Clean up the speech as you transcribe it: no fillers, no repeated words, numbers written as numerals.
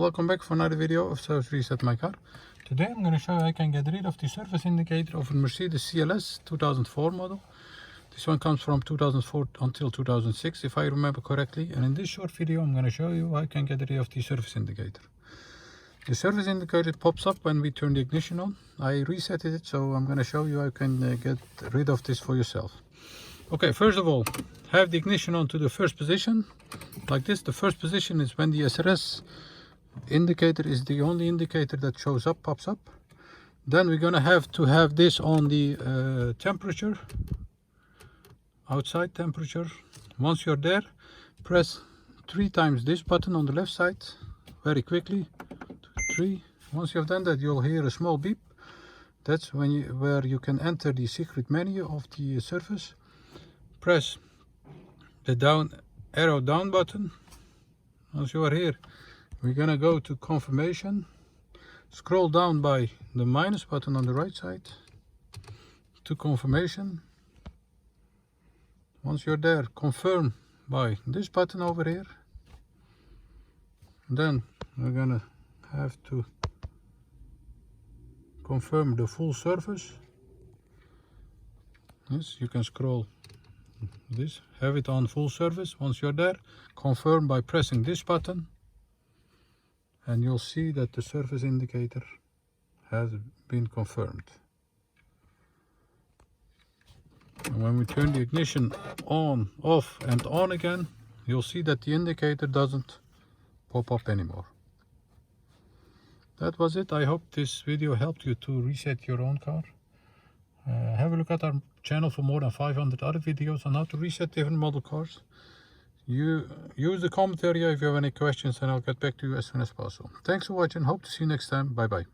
welcome back for another video of Service Reset My Car. Today I'm going to show you how I can get rid of the service indicator of a Mercedes CLS 2004 model. This one comes from 2004 until 2006 if I remember correctly, and in this short video I'm going to show you how I can get rid of the service indicator. The service indicator pops up when we turn the ignition on. I reset it, so I'm going to show you how you can get rid of this for yourself. Okay, first of all, have the ignition on to the first position, like this. The first position is when the SRS indicator is the only indicator that shows up, pops up. Then we're gonna have to have this on the temperature, outside temperature. Once you're there, press 3 times this button on the left side, very quickly. 3. Once you've done that, you'll hear a small beep. That's when where you can enter the secret menu of the service. Press the arrow down button. Once you are here, we're gonna go to confirmation. Scroll down by the minus button on the right side to confirmation. Once you're there, confirm by this button over here. Then we're gonna have to confirm the full service. Yes, you can scroll this, have it on full service. Once you're there, confirm by pressing this button, and you'll see that the service indicator has been confirmed. And when we turn the ignition on, off and on again, you'll see that the indicator doesn't pop up anymore. That was it. I hope this video helped you to reset your own car. Have a look at our channel for more than 500 other videos on how to reset different model cars. You use the comment area if you have any questions, and I'll get back to you as soon as possible. Thanks for watching. Hope to see you next time. Bye bye.